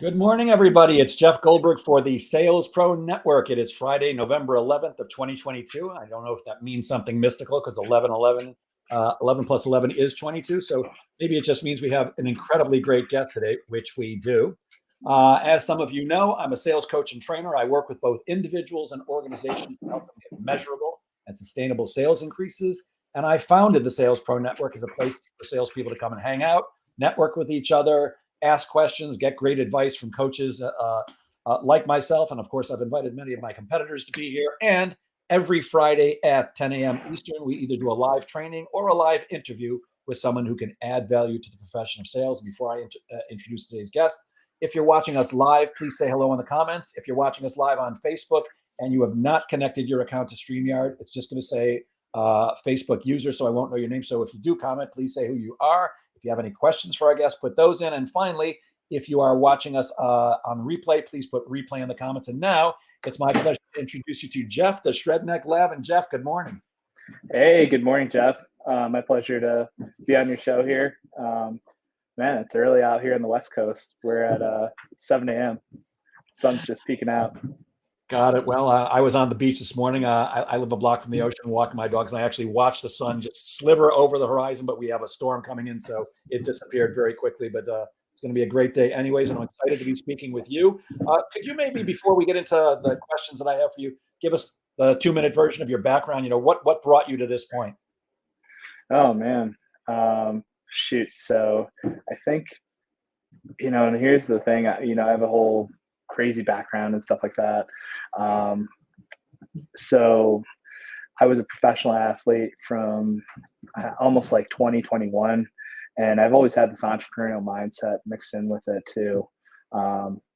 Good morning, everybody. It's Jeff Goldberg for the Sales Pro Network. It is Friday, November 11th of 2022. I don't know if that means something mystical because 11 plus 11 is 22. So maybe it just means we have an incredibly great guest today, which we do. As some of you know, I'm a sales coach and trainer. I work with both individuals and organizations to help them get measurable and sustainable sales increases. And I founded the Sales Pro Network as a place for salespeople to come and hang out, network with each other, ask questions, get great advice from coaches like myself. And of course, I've invited many of my competitors to be here. And every Friday at 10 a.m. Eastern, we either do a live training or a live interview with someone who can add value to the profession of sales. Before I introduce today's guest, if you're watching us live, please say hello in the comments. If you're watching us live on Facebook and you have not connected your account to StreamYard, it's just going to say Facebook user, so I won't know your name. So if you do comment, please say who you are. If you have any questions for our guests, put those in. And finally, if you are watching us on replay, please put replay in the comments. And now it's my pleasure to introduce you to Jeff, the Shredneck Lavin. Jeff, good morning. Hey, good morning, Jeff. My pleasure to be on your show here. Man, it's early out here on the West Coast. We're at 7 a.m. Sun's just peeking out. Got it. Well, I was on the beach this morning. I live a block from the ocean, walking my dogs, and I actually watched the sun just sliver over the horizon, but we have a storm coming in, so it disappeared very quickly. But it's going to be a great day anyways, and I'm excited to be speaking with you. Could you maybe, before we get into the questions that I have for you, give us the 2-minute version of your background? You know, what brought you to this point? Oh, man. Shoot. So I think, and here's the thing, I have a whole crazy background and stuff like that. So I was a professional athlete from almost like 2021, and I've always had this entrepreneurial mindset mixed in with it too.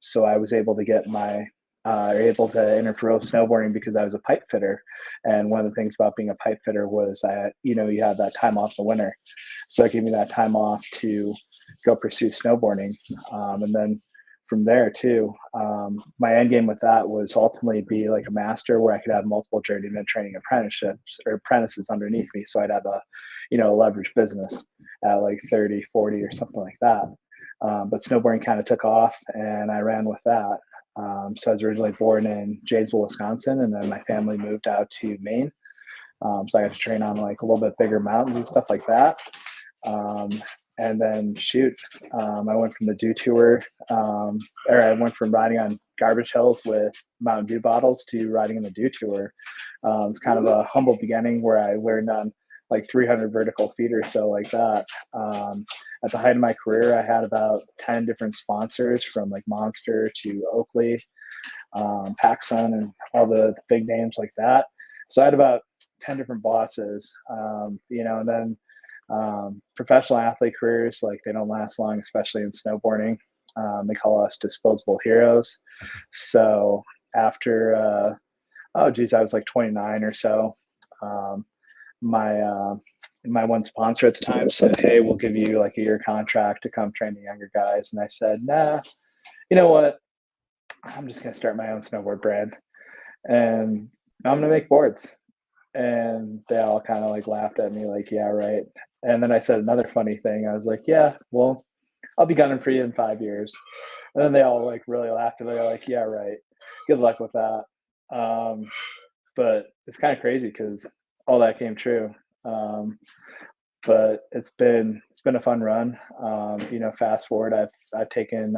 So I was able to get able to enter pro snowboarding because I was a pipe fitter. And one of the things about being a pipe fitter was you had that time off in the winter. So it gave me that time off to go pursue snowboarding. And then from there too, my end game with that was ultimately be like a master where I could have multiple journeyman training apprenticeships or apprentices underneath me. So I'd have a leverage business at like 30, 40 or something like that. But snowboarding kind of took off and I ran with that. So I was originally born in Janesville, Wisconsin, and then my family moved out to Maine. So I got to train on like a little bit bigger mountains and stuff like that. And then I went from the Dew Tour, or I went from riding on garbage hills with Mountain Dew bottles to riding in the Dew Tour. It's kind of a humble beginning where I learned on like 300 vertical feet or so like that. At the height of my career, I had about 10 different sponsors from like Monster to Oakley, PacSun, and all the big names like that. So I had about 10 different bosses, and then professional athlete careers, like they don't last long, especially in snowboarding. They call us disposable heroes. So after, I was like 29 or so. My one sponsor at the time said, "Hey, we'll give you like a year contract to come train the younger guys." And I said, "Nah, you know what? I'm just going to start my own snowboard brand and I'm going to make boards." And they all kind of like laughed at me like, "Yeah, right." And then I said another funny thing. I was like, "Yeah, well, I'll be gunning for you in 5 years." And then they all like really laughed and they're like, "Yeah, right. Good luck with that." But it's kind of crazy because all that came true. But it's been a fun run. Fast forward, I've taken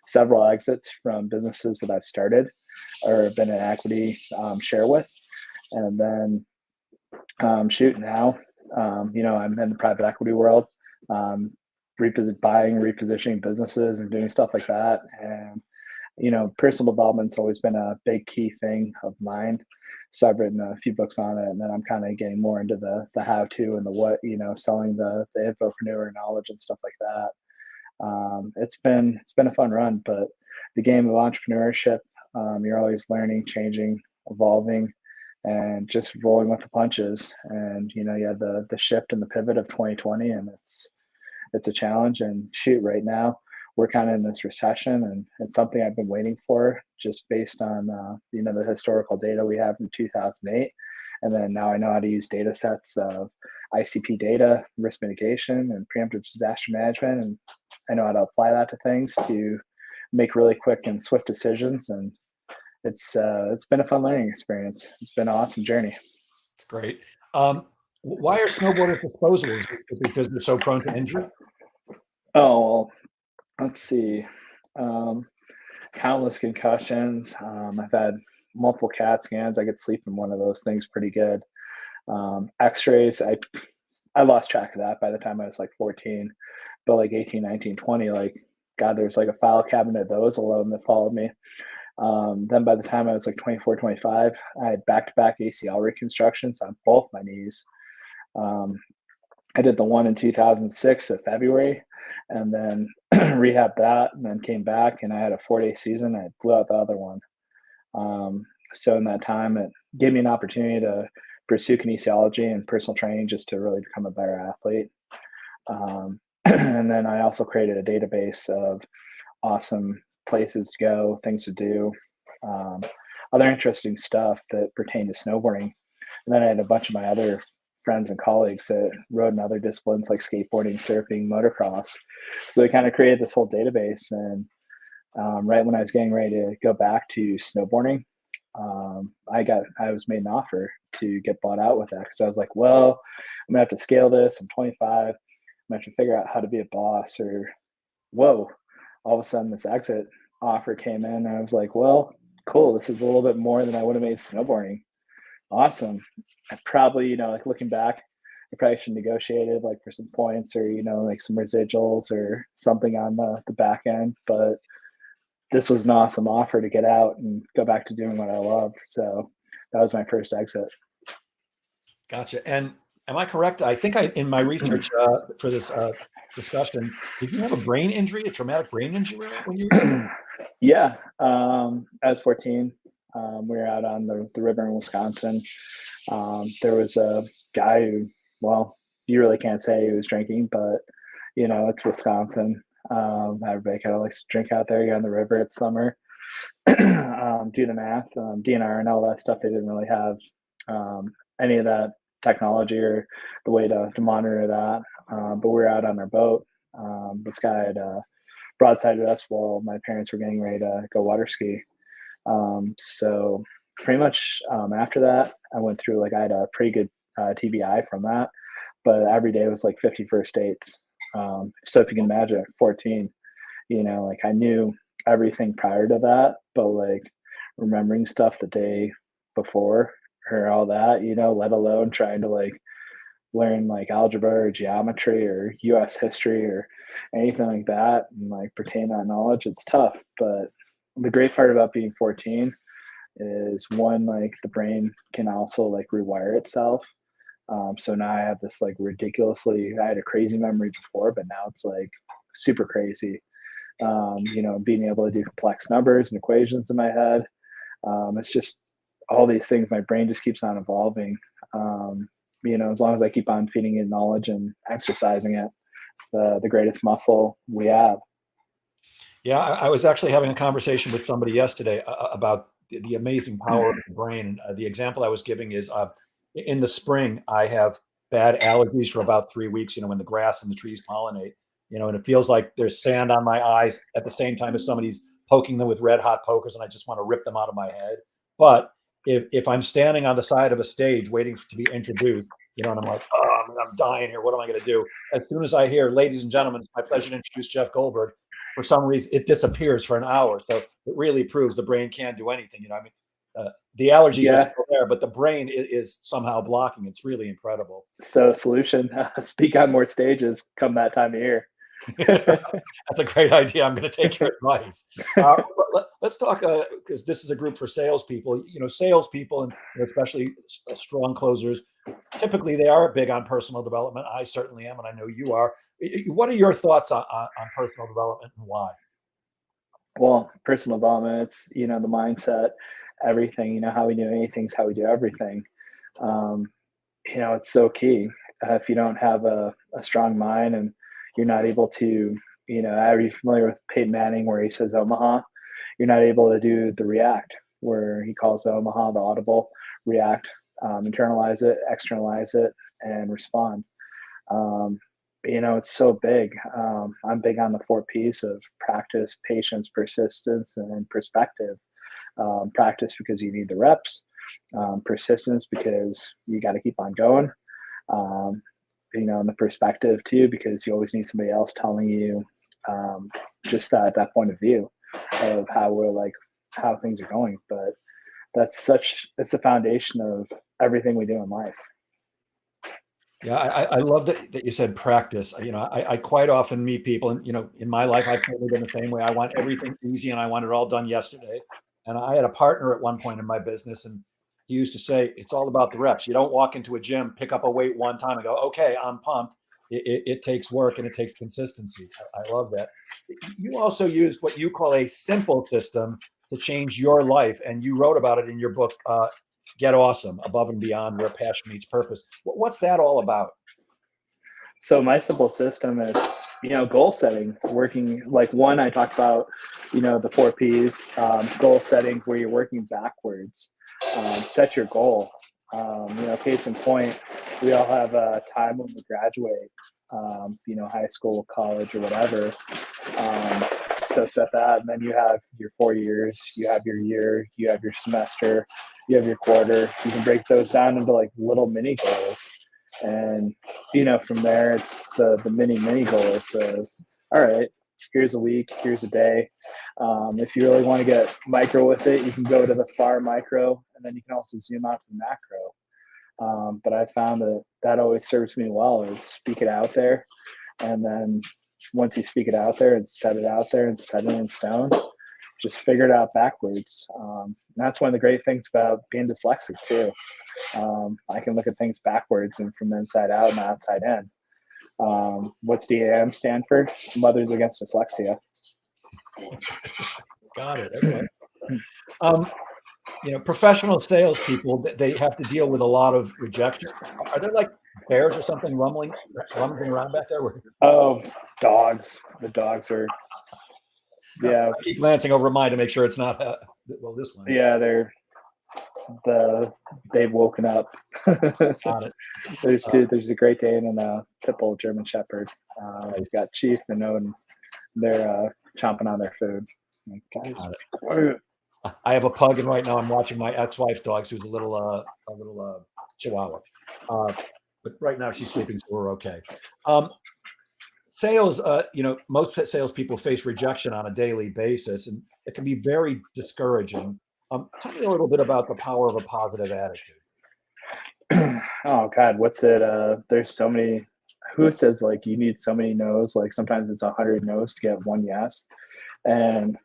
several exits from businesses that I've started or been an equity share with. And then now, I'm in the private equity world, buying, repositioning businesses and doing stuff like that. And, personal development's always been a big key thing of mine. So I've written a few books on it, and then I'm kind of getting more into the how-to and the what, selling the infopreneur knowledge and stuff like that. It's been a fun run, but the game of entrepreneurship, you're always learning, changing, evolving, and just rolling with the punches. And you had the shift and the pivot of 2020, and it's a challenge. And right now we're kind of in this recession, and it's something I've been waiting for, just based on the historical data we have from 2008. And then now I know how to use data sets of ICP data, risk mitigation, and preemptive disaster management, and I know how to apply that to things to make really quick and swift decisions. And it's been a fun learning experience. It's been an awesome journey. It's great. Why are snowboarders disposable? Is it because they're so prone to injury? Oh, well, let's see. Um, Countless concussions. I've had multiple CAT scans. I could sleep in one of those things pretty good. X-rays. I lost track of that by the time I was like 14, but like 18, 19, 20, like God, there's like a file cabinet of those alone that followed me. Then by the time I was like 24, 25, I had back-to-back ACL reconstructions on both my knees. Um, I did the one in 2006 of February, and then rehabbed that, and then came back, and I had a 4-day season. I blew out the other one. So in that time, it gave me an opportunity to pursue kinesiology and personal training just to really become a better athlete. And then I also created a database of awesome places to go, things to do, um, other interesting stuff that pertain to snowboarding. And then I had a bunch of my other friends and colleagues that rode in other disciplines like skateboarding, surfing, motocross. So we kind of created this whole database. And right when I was getting ready to go back to snowboarding, I was made an offer to get bought out with that because I was like, well, I'm gonna have to scale this. I'm 25. I'm gonna have to figure out how to be a boss. Or whoa, all of a sudden this exit offer came in, and I was like, well, cool. This is a little bit more than I would have made snowboarding. Awesome. I probably, like looking back, I probably should have negotiated like for some points or, like some residuals or something on the back end. But this was an awesome offer to get out and go back to doing what I loved. So that was my first exit. Gotcha. And am I correct? I think in my research for this discussion, did you have a brain injury, a traumatic brain injury when you were younger? Yeah. I was 14. We were out on the river in Wisconsin. There was a guy who, well, you really can't say he was drinking, but it's Wisconsin. Everybody kind of likes to drink out there. You're on the river. It's summer. Do the math. DNR and all that stuff. They didn't really have any of that technology or the way to monitor that. But we were out on our boat. This guy had broadsided us while my parents were getting ready to go water ski. So pretty much after that, I went through I had a pretty good TBI from that, but every day was like 50 first dates. So if you can imagine at 14, I knew everything prior to that, but remembering stuff the day before or all that, let alone trying to learn algebra or geometry or US history or anything like that and pertain that knowledge, it's tough. But the great part about being 14 is one, the brain can also rewire itself. So now I have this ridiculously, I had a crazy memory before, but now it's super crazy. Being able to do complex numbers and equations in my head. It's just all these things. My brain just keeps on evolving. As long as I keep on feeding it knowledge and exercising it, it's the greatest muscle we have. Yeah, I was actually having a conversation with somebody yesterday about the amazing power of the brain. The example I was giving is in the spring, I have bad allergies for about 3 weeks, when the grass and the trees pollinate, and it feels like there's sand on my eyes at the same time as somebody's poking them with red hot pokers, and I just want to rip them out of my head. But if I'm standing on the side of a stage waiting to be introduced, and I'm like, oh, I'm dying here. What am I going to do? As soon as I hear, ladies and gentlemen, it's my pleasure to introduce Jeff Goldberg, for some reason it disappears for an hour. So it really proves the brain can't do anything. The allergies are Yeah. still there, but the brain is somehow blocking. It's really incredible. So solution, speak on more stages come that time of year. That's a great idea. I'm going to take your advice. Let's talk because this is a group for salespeople. Salespeople and especially strong closers. Typically, they are big on personal development. I certainly am, and I know you are. What are your thoughts on personal development and why? Well, personal development, it's the mindset, everything. How we do anything's how we do everything. Um, it's so key. If you don't have a strong mind and you're not able to, are you familiar with Peyton Manning where he says Omaha? You're not able to do the react, where he calls the Omaha the audible react, internalize it, externalize it, and respond. It's so big. I'm big on the 4 P's of practice, patience, persistence, and perspective. Practice because you need the reps, persistence because you got to keep on going. Um, and the perspective too, because you always need somebody else telling you um, just that point of view of how things are going. But it's the foundation of everything we do in life. Yeah, I love that you said practice. I quite often meet people, and in my life, I've probably been the same way. I want everything easy, and I want it all done yesterday. And I had a partner at one point in my business, and he used to say, "It's all about the reps. You don't walk into a gym, pick up a weight one time, and go, okay, I'm pumped." It takes work and it takes consistency. I love that. You also used what you call a simple system to change your life, and you wrote about it in your book, Get Awesome, Above and Beyond Where Passion Meets Purpose. What's that all about? So my simple system is, goal setting, working like one, I talked about, the 4 P's, goal setting where you're working backwards, set your goal. Case in point, we all have a time when we graduate, high school, college, or whatever. So set that, and then you have your 4 years, you have your year, you have your semester, you have your quarter. You can break those down into like little mini goals. And from there it's the mini goals of, all right, here's a week, here's a day. If you really want to get micro with it, you can go to the far micro, and then you can also zoom out to the macro. But I found that always serves me well, is speak it out there, and then once you speak it out there and set it out there and set it in stone, just figure it out backwards. And that's one of the great things about being dyslexic too. I can look at things backwards and from the inside out and outside in. What's DAM stand for? Mothers Against Dyslexia. Got it. Okay. Professional salespeople, they have to deal with a lot of rejection. Are there like bears or something rumbling around back there? Oh, dogs. The dogs are, yeah. I keep glancing over mine to make sure it's not, this one. Yeah, they've woken up. Got it. There's a Great Dane and a pit bull German Shepherd. We've got Chief and Odin. They're chomping on their food. Like, guys, I have a pug, and right now I'm watching my ex-wife's dogs, who's a little Chihuahua. But right now she's sleeping, so we're okay. Sales, most salespeople face rejection on a daily basis, and it can be very discouraging. Tell me a little bit about the power of a positive attitude. Oh God, what's it? There's so many. Who says like you need so many no's? Like sometimes it's 100 no's to get one yes. And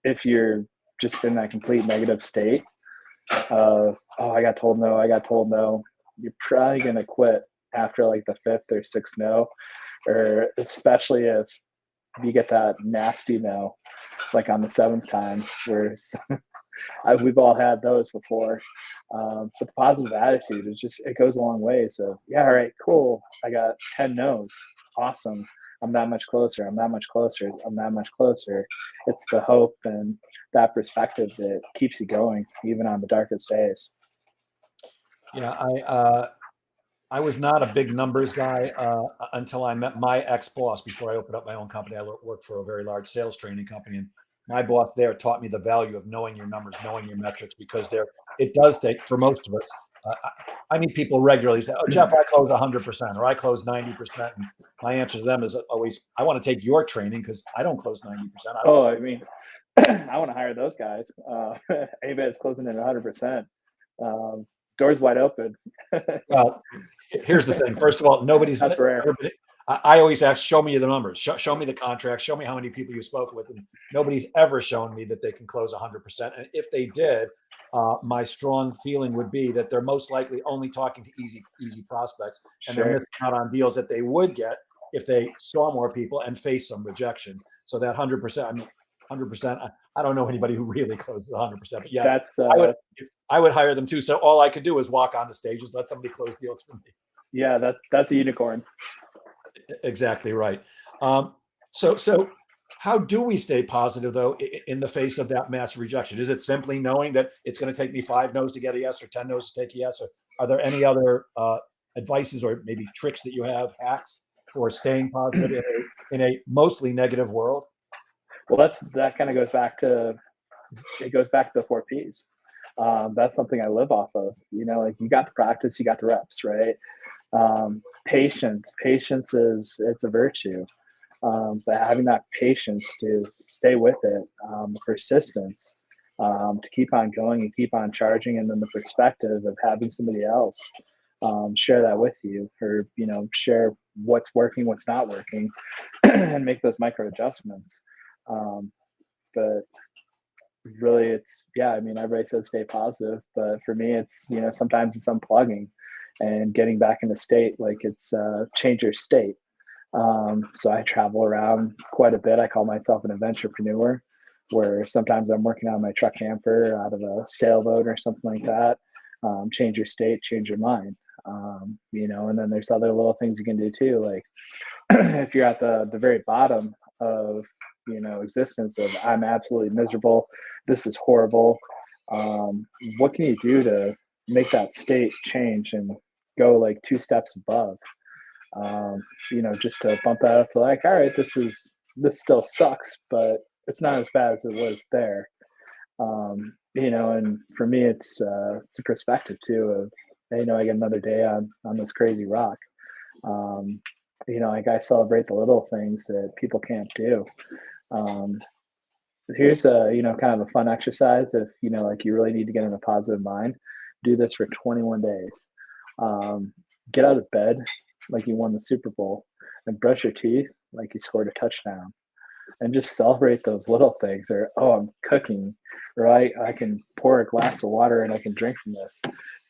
if you're just in that complete negative state of, oh, I got told no, you're probably gonna quit after like the 5th or 6th no, or especially if you get that nasty no, like on the 7th time, where we've all had those before. But the positive attitude is just, it goes a long way. So yeah, all right, cool. I got 10 no's. Awesome. I'm that much closer. I'm that much closer. I'm that much closer. It's the hope and that perspective that keeps you going, even on the darkest days. Yeah, I was not a big numbers guy until I met my ex-boss. Before I opened up my own company, I worked for a very large sales training company, and my boss there taught me the value of knowing your numbers, knowing your metrics, because it does take, for most of us. I meet people regularly say, "Oh, Jeff, I close 100%, or I close 90%." And my answer to them is always, "I want to take your training because I don't close 90%." I mean, I want to hire those guys. Anybody that's closing at 100%, doors wide open. Well, here's the thing. First of all, nobody's That's rare. I always ask, show me the numbers, show me the contract, show me how many people you spoke with. And nobody's ever shown me that they can close 100%. And if they did, my strong feeling would be that they're most likely only talking to easy prospects, and they're missing out on deals that they would get if they saw more people and face some rejection. So that 100%, I mean, 100%, I don't know anybody who really closes 100%, but yes, I would hire them too. So all I could do is walk on the stages, let somebody close deals for me. Yeah, that's a unicorn. Exactly right. So how do we stay positive though in the face of that massive rejection? Is it simply knowing that it's going to take me 5 no's to get a yes, or 10 no's to take a yes? Or are there any other advices or maybe tricks that you have, hacks? for staying positive in a mostly negative world? Well, that kind of goes back to the 4 Ps. That's something I live off of. Like you got the practice, you got the reps, right? Patience is it's a virtue. But having that patience to stay with it, persistence, to keep on going and keep on charging, and then the perspective of having somebody else share that with you, or share what's working, what's not working, and make those micro adjustments. But really, it's yeah. I mean, everybody says stay positive, but for me, it's sometimes it's unplugging and getting back into state. Like it's change your state. So I travel around quite a bit. I call myself an adventurepreneur, where sometimes I'm working on my truck camper out of a sailboat or something like that. Change your state, change your mind. And then there's other little things you can do too. Like if you're at the very bottom of existence of I'm absolutely miserable, this is horrible. What can you do to make that state change and go like 2 steps above? Just to bump that up to like, all right, this still sucks, but it's not as bad as it was there. And for me, it's a perspective too of, I get another day on this crazy rock. Like I celebrate the little things that people can't do. Um, Here's a kind of a fun exercise. If like you really need to get in a positive mind, do this for 21 days. Get out of bed like you won the Super Bowl, and brush your teeth like you scored a touchdown, and just celebrate those little things. Or, oh, I'm cooking, or I can pour a glass of water and I can drink from this.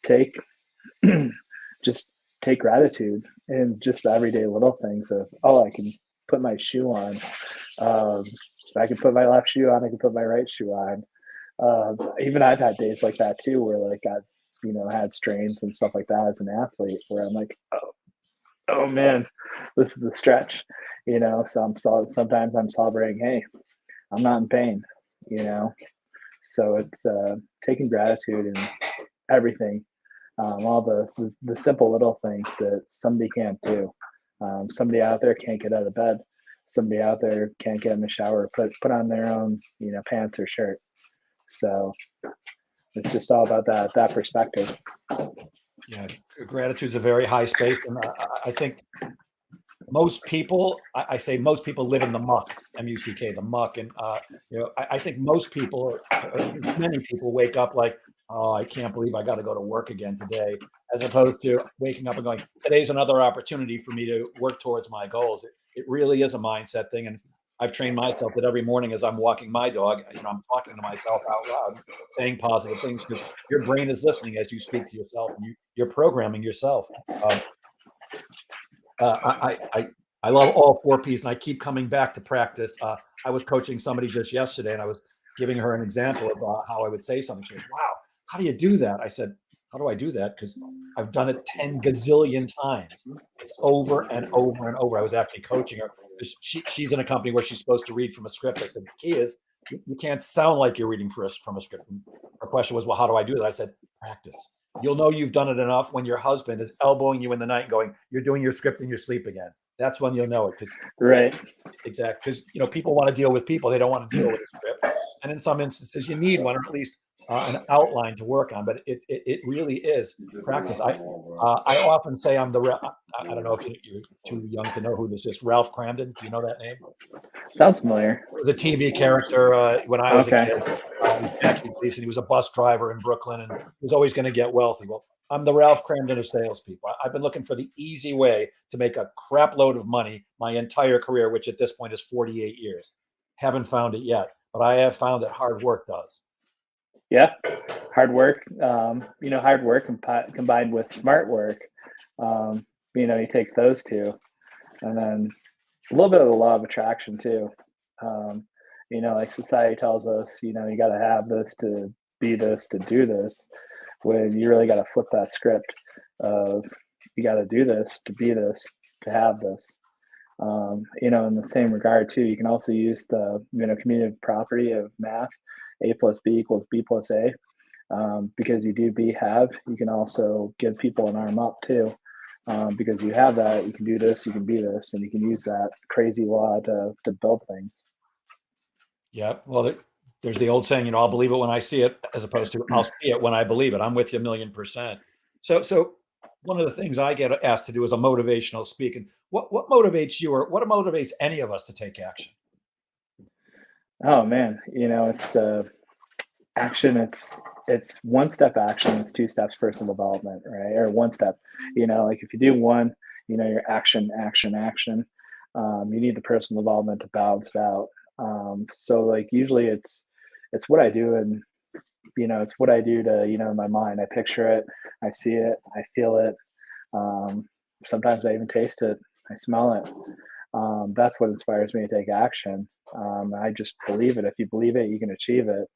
Take just take gratitude and just the everyday little things of, oh, I can put my shoe on. I can put my left shoe on. I can put my right shoe on. Even I've had days like that too, where like I've had strains and stuff like that as an athlete, where I'm like, oh man, this is a stretch. Sometimes I'm celebrating, hey, I'm not in pain. So it's taking gratitude in everything, all the simple little things that somebody can't do. Somebody out there can't get out of bed. Somebody out there can't get in the shower, put on their own pants or shirt. So it's just all about that perspective. Yeah, gratitude's a very high space, and I think most people, I say most people live in the muck, M-U-C-K, the muck, and I think most people, or many people, wake up like, oh, I can't believe I got to go to work again today, as opposed to waking up and going, today's another opportunity for me to work towards my goals. It really is a mindset thing, and I've trained myself that every morning as I'm walking my dog, I'm talking to myself out loud, saying positive things, because your brain is listening as you speak to yourself, and you're programming yourself. I love all 4 Ps, and I keep coming back to practice. I was coaching somebody just yesterday, and I was giving her an example of how I would say something. She goes, "Wow, how do you do that?" I said, "How do I do that? Because I've done it 10 gazillion times. It's over and over and over." I was actually coaching her. She's in a company where she's supposed to read from a script. I said, "The key is you can't sound like you're reading from a script." And her question was, "Well, how do I do that?" I said, "Practice. You'll know you've done it enough when your husband is elbowing you in the night and going, 'You're doing your script in your sleep again.' That's when you'll know it." Because right, exactly, because people want to deal with people; they don't want to deal with a script. And in some instances, you need one, or at least an outline to work on. But it really is practice. I often say I'm the. I don't know if you're too young to know who this is. Ralph Cramden. Do you know that name? sounds familiar. He was a TV character when I was a Okay. kid. He was Jackie Gleason. He was a bus driver in Brooklyn, and he was always going to get wealthy. Well, I'm the Ralph Cramden of salespeople. I've been looking for the easy way to make a crap load of money my entire career, which at this point is 48 years. Haven't found it yet, but I have found that hard work does. Yeah, hard work. Hard work combined with smart work. You take those two, and then a little bit of the law of attraction too. Like society tells us, you got to have this to be this to do this. When you really got to flip that script of you got to do this to be this to have this. In the same regard too, you can also use the commutative property of math, a plus b equals b plus a, because you do be have. You can also give people an arm up too. because you have that, you can do this, you can be this, and you can use that crazy law to build things. Yeah. Well, there's the old saying, I'll believe it when I see it, as opposed to I'll see it when I believe it. I'm with you 1,000,000%. So one of the things I get asked to do is a motivational speaking. What motivates you, or what motivates any of us to take action? Oh man, it's action. It's one step action. It's two steps personal development, right? Or one step. Like if you do one, your action, action, action. You need the personal development to balance it out. So like usually it's what I do, and it's what I do to in my mind. I picture it, I see it, I feel it. Um, Sometimes I even taste it, I smell it. That's what inspires me to take action. I just believe it. If you believe it, you can achieve it.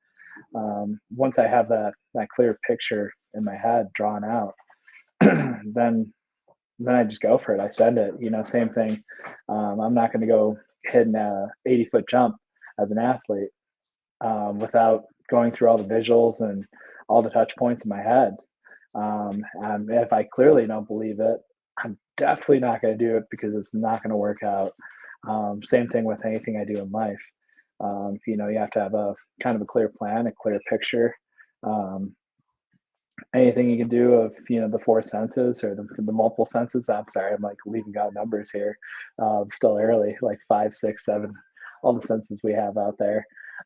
Once I have that clear picture in my head drawn out, then I just go for it. I send it. Same thing. I'm not going to go hitting a 80-foot jump as an athlete without going through all the visuals and all the touch points in my head. And if I clearly don't believe it, I'm definitely not going to do it because it's not going to work out. Same thing with anything I do in life. You have to have a kind of a clear plan, a clear picture. Um, Anything you can do of the four senses or the multiple senses. I'm sorry, I'm like leaving out numbers here. Still early, like 5, 6, 7, all the senses we have out there.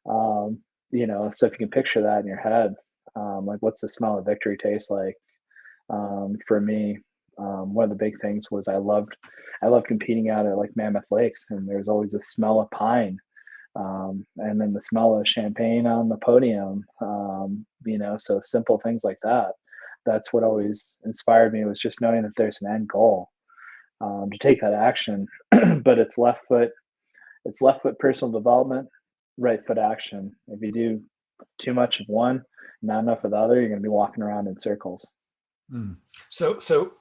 Um, so if you can picture that in your head, like what's the smell of victory taste like? For me, one of the big things was I loved competing out at like Mammoth Lakes, and there's always a smell of pine, and then the smell of champagne on the podium. So simple things like that. That's what always inspired me, was just knowing that there's an end goal, to take that action. But it's left foot personal development, right foot action. If you do too much of one, not enough of the other, you're going to be walking around in circles. Mm. So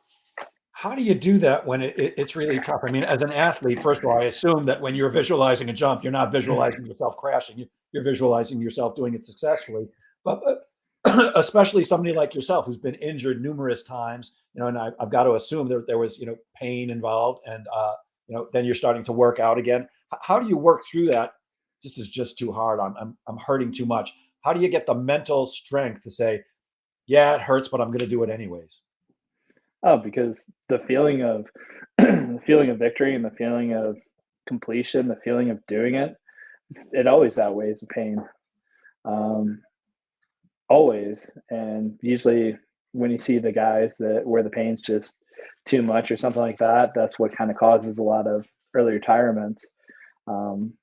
how do you do that when it's really tough? I mean, as an athlete, first of all, I assume that when you're visualizing a jump, you're not visualizing yourself crashing. You're visualizing yourself doing it successfully. But especially somebody like yourself who's been injured numerous times, and I've got to assume there was, pain involved, and then you're starting to work out again. How do you work through that? This is just too hard. I'm hurting too much. How do you get the mental strength to say, yeah, it hurts, but I'm going to do it anyways? Oh, because the feeling of the feeling of victory and the feeling of completion, the feeling of doing it, it always outweighs the pain. Um, Always. And usually when you see the guys that where the pain's just too much or something like that, that's what kind of causes a lot of early retirements. Um,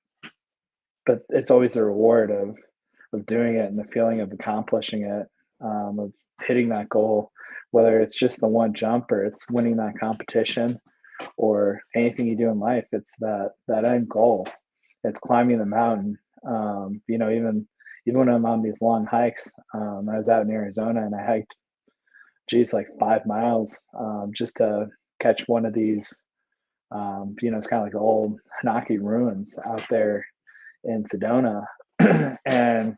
but it's always the reward of doing it and the feeling of accomplishing it, of hitting that goal, whether it's just the one jump or it's winning that competition or anything you do in life. It's that end goal. It's climbing the mountain. Even when I'm on these long hikes, I was out in Arizona and I hiked, geez, like 5 miles, just to catch one of these. It's kind of like the old Hanaki ruins out there in Sedona, and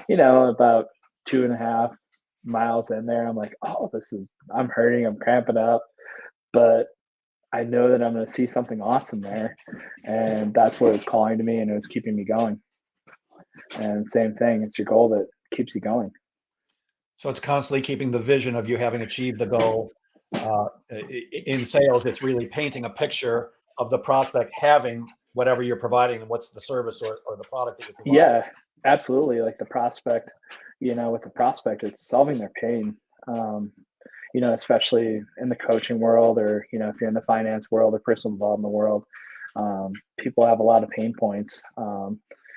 about 2.5 miles in there, I'm like, oh, I'm hurting, I'm cramping up, but I know that I'm going to see something awesome there, and that's what was calling to me, and it was keeping me going. And same thing, it's your goal that keeps you going. So it's constantly keeping the vision of you having achieved the goal. In sales, it's really painting a picture of the prospect having whatever you're providing, and what's the service or the product that you're providing. Yeah, absolutely. Like the prospect, with the prospect, it's solving their pain. Um, Especially in the coaching world, or if you're in the finance world or personal development world, people have a lot of pain points.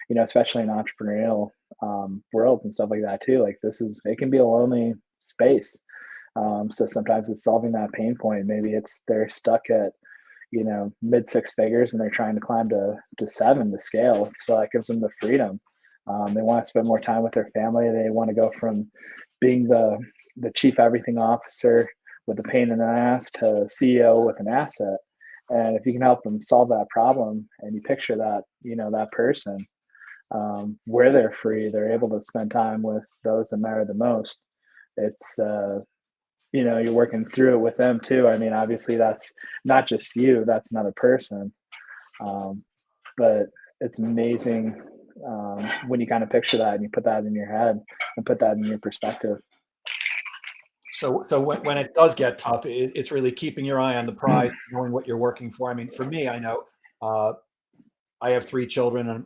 Especially in entrepreneurial worlds and stuff like that too. Like it can be a lonely space. So sometimes it's solving that pain point. Maybe it's they're stuck at mid six figures and they're trying to climb to seven to scale. So that gives them the freedom. They want to spend more time with their family. They want to go from being the chief everything officer with a pain in the ass to CEO with an asset. And if you can help them solve that problem, and you picture that, that person, where they're free, they're able to spend time with those that matter the most. It's you're working through it with them too. I mean, obviously that's not just you, that's another person. Um, but it's amazing when you kind of picture that and you put that in your head and put that in your perspective. So when it does get tough, it's really keeping your eye on the prize, knowing what you're working for. I mean, for me, I know uh, I have 3 children, and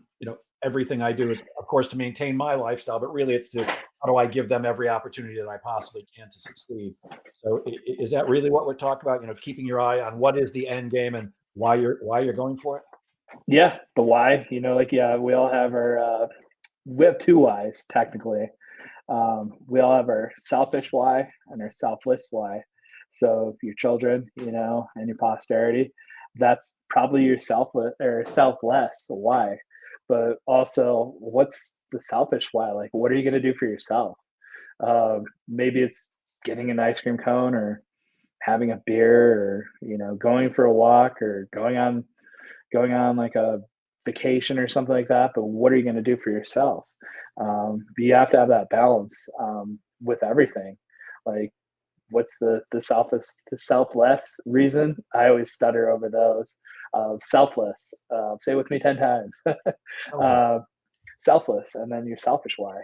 everything I do is, of course, to maintain my lifestyle, but really it's to how do I give them every opportunity that I possibly can to succeed. So is that really what we're talking about? Keeping your eye on what is the end game and why you're going for it. Yeah, the why, like, yeah, we all have we have two whys technically. We all have our selfish why and our selfless why. So your children, and your posterity, that's probably your selfless or selfless why. But also, what's the selfish why? Like, what are you going to do for yourself? Maybe it's getting an ice cream cone or having a beer or going for a walk or going on like a vacation or something like that. But what are you going to do for yourself? You have to have that balance with everything. Like, what's the selfless reason? I always stutter over those. Selfless. Say it with me 10 times. Selfless. uh, Selfless, and then your selfish why.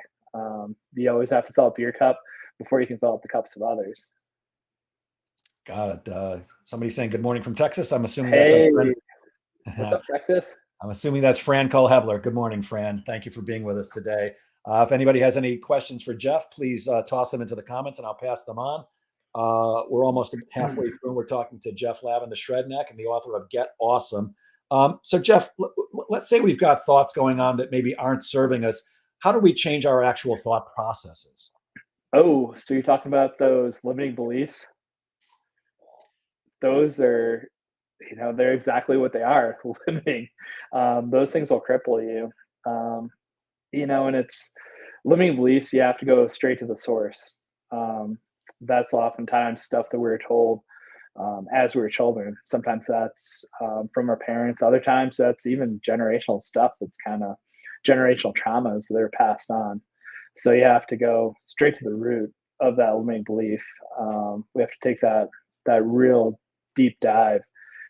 You always have to fill up your cup before you can fill up the cups of others. Got it. Somebody saying good morning from Texas. I'm assuming that's our Hey, friend. what's up, Texas? I'm assuming that's Fran Cole-Hebler. Good morning, Fran. Thank you for being with us today. If anybody has any questions for Jeff, please toss them into the comments and I'll pass them on. We're almost halfway through. We're talking to Jeff Lavin, the Shredneck, and the author of Get Awesome. So, Jeff, let's say we've got thoughts going on that maybe aren't serving us. How do we change our actual thought processes? Oh, so you're talking about those limiting beliefs? Those are, they're exactly what they are, limiting. Those things will cripple you. Um, and it's limiting beliefs. You have to go straight to the source. Um, that's oftentimes stuff that we were told as we were children. Sometimes that's from our parents. Other times that's even generational stuff that's kind of generational traumas that are passed on. So you have to go straight to the root of that limiting belief. We have to take that real deep dive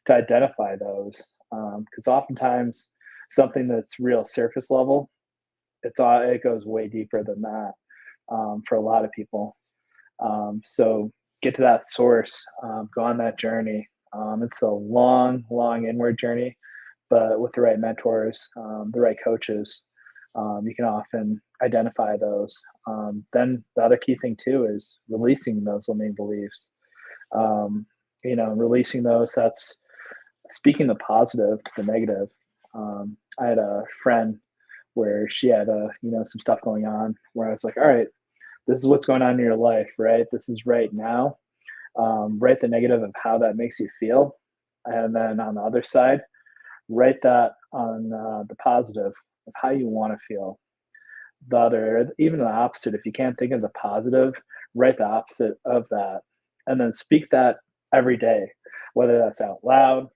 to identify those, because oftentimes something that's real surface level, it goes way deeper than that for a lot of people. So get to that source, go on that journey. It's a long, long inward journey, but with the right mentors, the right coaches, you can often identify those. Then the other key thing too is releasing those limiting beliefs. Releasing those. That's speaking the positive to the negative. I had a friend where she had some stuff going on where I was like, all right, this is what's going on in your life, right? This is right now. Write the negative of how that makes you feel, and then on the other side, write that on the positive of how you want to feel. The other, even the opposite. If you can't think of the positive, write the opposite of that, and then speak that every day, whether that's out loud,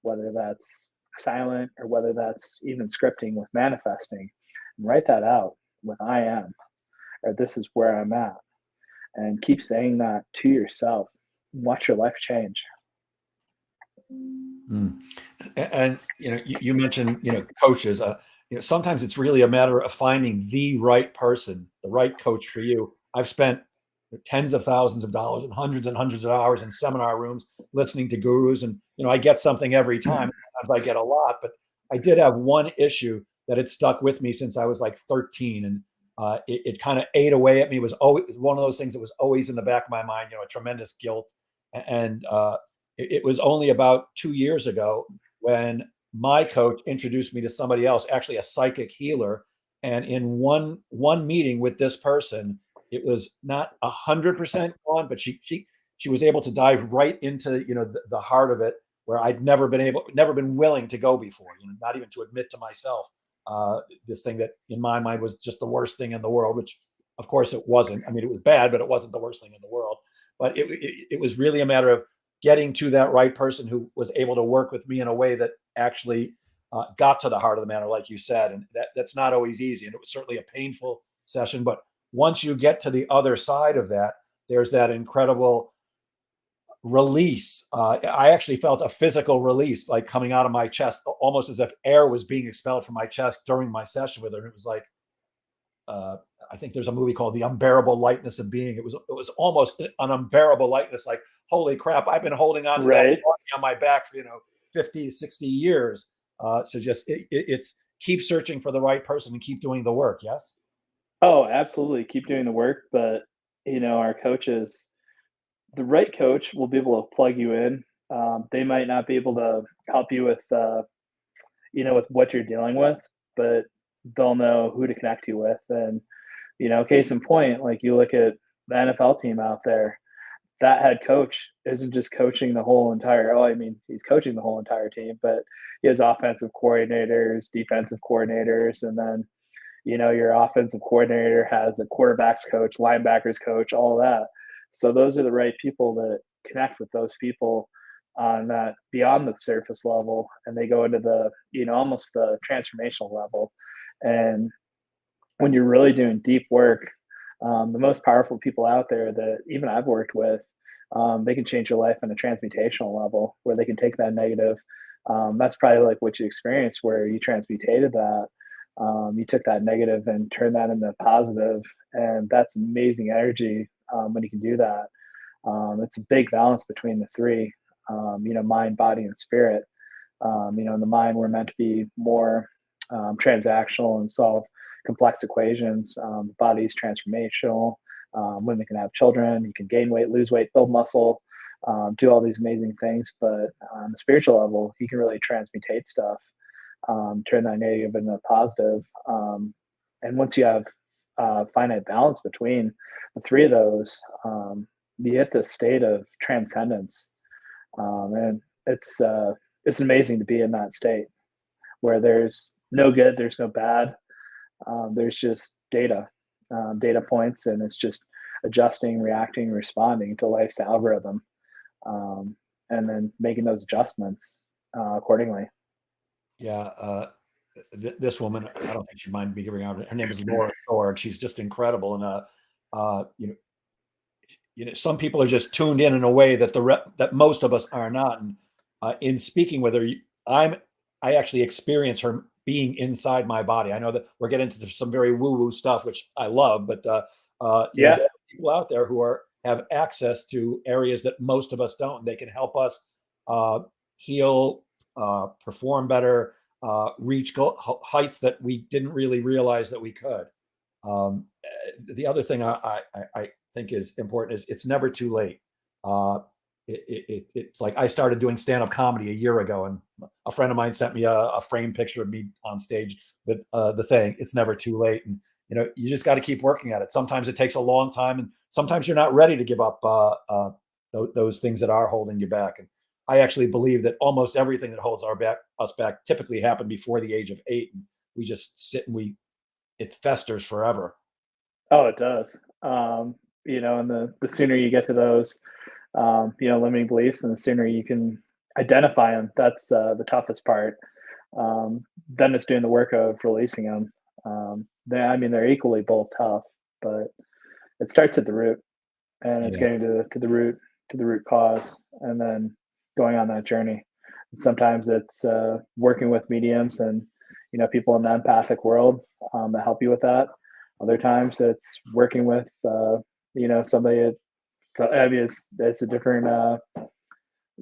whether that's silent, or whether that's even scripting with manifesting. And write that out with I am, or this is where I'm at, and keep saying that to yourself. Watch your life change. Mm. And you mentioned coaches. Sometimes it's really a matter of finding the right person, the right coach for you. I've spent tens of thousands of dollars and hundreds of hours in seminar rooms listening to gurus, and I get something every time. Sometimes I get a lot, but I did have one issue that had stuck with me since I was like 13, and it kind of ate away at me. It was always one of those things that was always in the back of my mind. A tremendous guilt, and it was only about 2 years ago when my coach introduced me to somebody else, actually a psychic healer. And in one meeting with this person, it was not 100% gone, but she was able to dive right into the heart of it, where I'd never been willing to go before. Not even to admit to myself this thing that in my mind was just the worst thing in the world, which of course it wasn't. I mean, it was bad, but it wasn't the worst thing in the world. But it was really a matter of getting to that right person who was able to work with me in a way that actually got to the heart of the matter, like you said. And that's not always easy. And it was certainly a painful session. But once you get to the other side of that, there's that incredible release. I actually felt a physical release, like coming out of my chest, almost as if air was being expelled from my chest during my session with her. And it was like, uh, I think there's a movie called The Unbearable Lightness of Being. It was almost an unbearable lightness. Like, holy crap, I've been holding on to that Right. on my back for 50, 60 years. So just it's keep searching for the right person and keep doing the work. Yes. Oh, absolutely. Keep doing the work, but our coaches, the right coach will be able to plug you in. They might not be able to help you with with what you're dealing with, but they'll know who to connect you with. And case in point, like you look at the NFL team out there, that head coach isn't just coaching the whole entire. Oh, I mean, he's coaching the whole entire team, but he has offensive coordinators, defensive coordinators, and then your offensive coordinator has a quarterbacks coach, linebackers coach, all of that. So those are the right people that connect with those people on that beyond the surface level, and they go into the almost the transformational level. And when you're really doing deep work, the most powerful people out there that even I've worked with, they can change your life on a transmutational level where they can take that negative. That's probably like what you experienced where you transmutated that. You took that negative and turned that into positive, and that's amazing energy when you can do that. It's a big balance between the three, mind, body, and spirit. In the mind, we're meant to be more transactional and solve complex equations. The body's transformational. Women can have children. You can gain weight, lose weight, build muscle, do all these amazing things. But on the spiritual level, you can really transmutate stuff, turn that negative into a positive. And once you have finite balance between the three of those, you hit this state of transcendence. And it's amazing to be in that state where there's no good, there's no bad, there's just data points, and it's just adjusting, reacting, responding to life's algorithm, and then making those adjustments accordingly. Yeah. This woman, I don't think she'd mind me giving out. Her name is Laura Thor. She's just incredible. And uh, you know, some people are just tuned in a way that that most of us are not. And in speaking with her, I actually experience her being inside my body. I know that we're getting into some very woo woo stuff, which I love, but Yeah. there are people out there who have access to areas that most of us don't. They can help us uh, heal, perform better, reach heights that we didn't really realize that we could. The other thing I think is important is it's never too late. Uh, it's like I started doing stand up comedy a year ago, and a friend of mine sent me a framed picture of me on stage with the saying, "It's never too late." And you just got to keep working at it. Sometimes it takes a long time, and sometimes you're not ready to give up those things that are holding you back. And I actually believe that almost everything that holds us back typically happened before the age of 8, and we just sit and it festers forever. Oh, it does. And the sooner you get to those, limiting beliefs, and the sooner you can identify them, that's the toughest part. Then it's doing the work of releasing them. I mean, they're equally both tough, but it starts at the root, and it's Yeah. getting to the root, to the root cause, and then going on that journey. Sometimes it's working with mediums and people in the empathic world that help you with that. Other times it's working with somebody. So I mean, it's a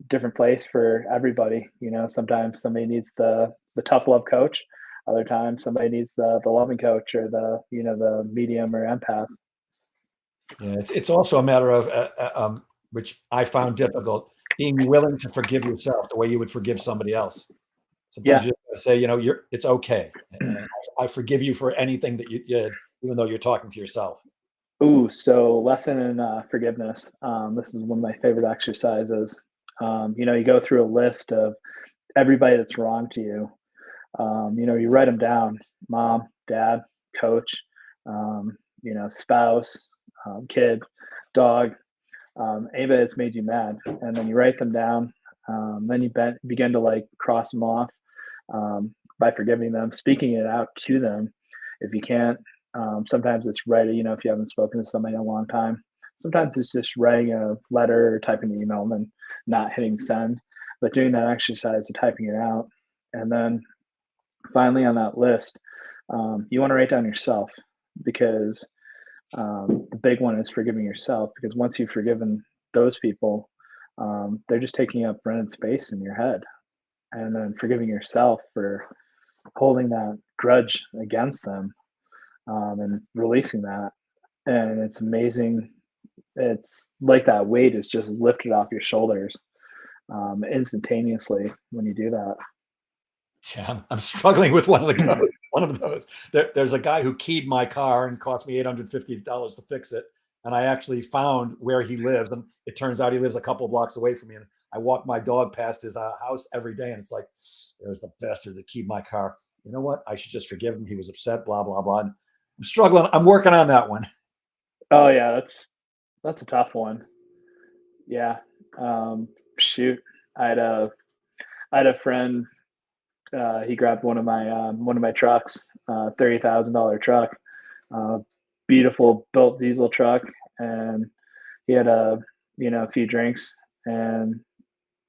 different place for everybody. Sometimes somebody needs the tough love coach. Other times somebody needs the loving coach or the medium or empath. Yeah, it's also a matter of which I found difficult, being willing to forgive yourself the way you would forgive somebody else. Sometimes Yeah. you just gotta say, it's okay, and I forgive you for anything that you did, even though you're talking to yourself. Ooh, so lesson in forgiveness. This is one of my favorite exercises. You go through a list of everybody that's wrong to you. You write them down: mom, dad, coach, spouse, kid, dog, anybody that's made you mad. And then you write them down. Then you begin to like cross them off by forgiving them, speaking it out to them. If you can't, sometimes it's right. If you haven't spoken to somebody in a long time, Sometimes it's just writing a letter or typing an email and then not hitting send, but doing that exercise of typing it out. And then finally on that list, you want to write down yourself, because the big one is forgiving yourself, because once you've forgiven those people, they're just taking up rented space in your head. And then forgiving yourself for holding that grudge against them, and releasing that. And it's amazing. It's like that weight is just lifted off your shoulders, instantaneously when you do that. Yeah, I'm struggling with one of the one of those. There's a guy who keyed my car and cost me $850 to fix it. And I actually found where he lives, and it turns out he lives a couple of blocks away from me. And I walk my dog past his house every day, and it's like, there's the bastard that keyed my car. You know what? I should just forgive him. He was upset. Blah blah blah. And I'm struggling. I'm working on that one. Oh yeah, that's a tough one. Yeah. Shoot, I had a I had a friend. He grabbed one of my trucks, $30,000 truck, uh, beautiful built diesel truck, and he had a few drinks and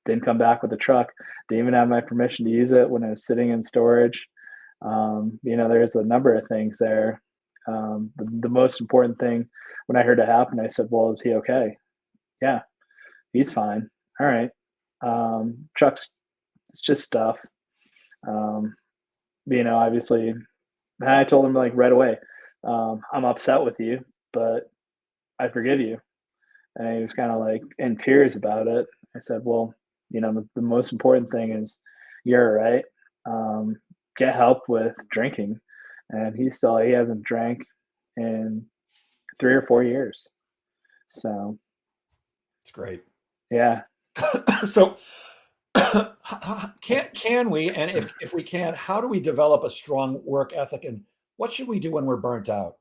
didn't come back with the truck. Didn't even have my permission to use it when it was sitting in storage. There's a number of things there. The most important thing when I heard it happen, I said, "Well, is he okay?" Yeah, he's fine. All right. Trucks, it's just stuff. Um, Obviously, and I told him like right away, I'm upset with you, but I forgive you. And he was kind of like in tears about it. I said, well, the most important thing is you're right. Um, get help with drinking. And he hasn't drank in 3 or 4 years. So, It's great. yeah. So can we, and if we can, how do we develop a strong work ethic, and what should we do when we're burnt out?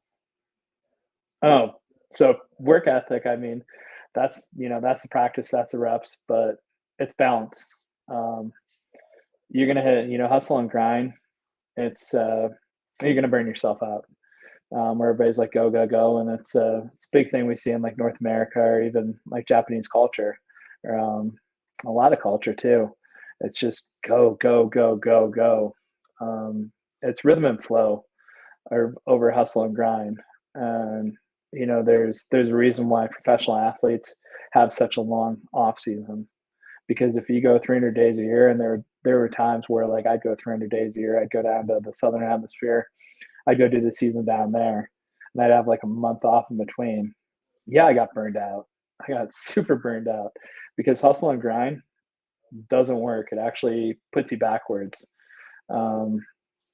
Oh, so work ethic, I mean, that's the practice, that's the reps, but it's balance. Um, you're gonna hit, hustle and grind. It's you're gonna burn yourself out. Where everybody's like go go go, and it's a big thing we see in like North America or even like Japanese culture, or a lot of culture too. It's just go go go go go. It's rhythm and flow or over hustle and grind. And there's a reason why professional athletes have such a long off season, because if you go 300 days a year, and there were times where like I'd go 300 days a year, I'd go down to the southern hemisphere, I'd go do the season down there, and I'd have like a month off in between. Yeah, I got burned out. I got super burned out because hustle and grind doesn't work. It actually puts you backwards. Um,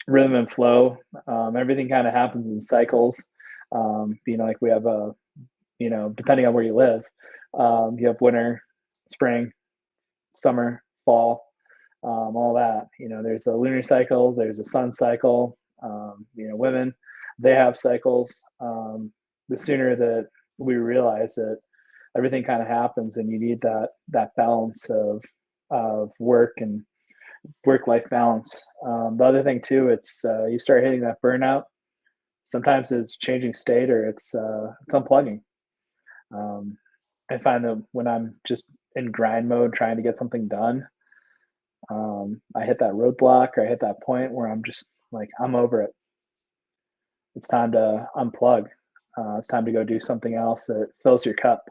Rhythm and flow, everything kind of happens in cycles. Like we have depending on where you live, you have winter, spring, summer, fall, all that. There's a lunar cycle, there's a sun cycle. Women, they have cycles. The sooner that we realize that everything kind of happens, and you need that balance of work and work life balance. The other thing too, it's you start hitting that burnout. Sometimes it's changing state, or it's unplugging. Um, I find that when I'm just in grind mode trying to get something done, I hit that roadblock, or I hit that point where I'm just like, I'm over it. It's time to unplug. It's time to go do something else that fills your cup,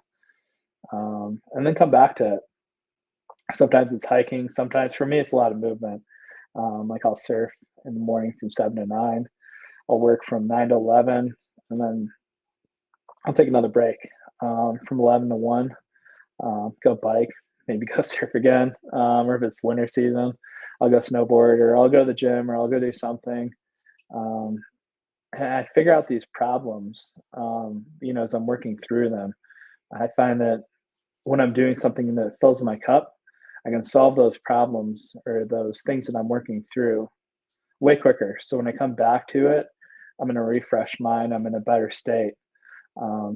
and then come back to it. Sometimes it's hiking. Sometimes for me, it's a lot of movement. Like I'll surf in the morning from 7 to 9. I'll work from 9 to 11, and then I'll take another break from 11 to 1. Go bike, maybe go surf again, or if it's winter season, I'll go snowboard, or I'll go to the gym, or I'll go do something. Um, and I figure out these problems, as I'm working through them. I find that when I'm doing something that fills my cup, I can solve those problems or those things that I'm working through way quicker. So when I come back to it, I'm in a refreshed mind. I'm in a better state.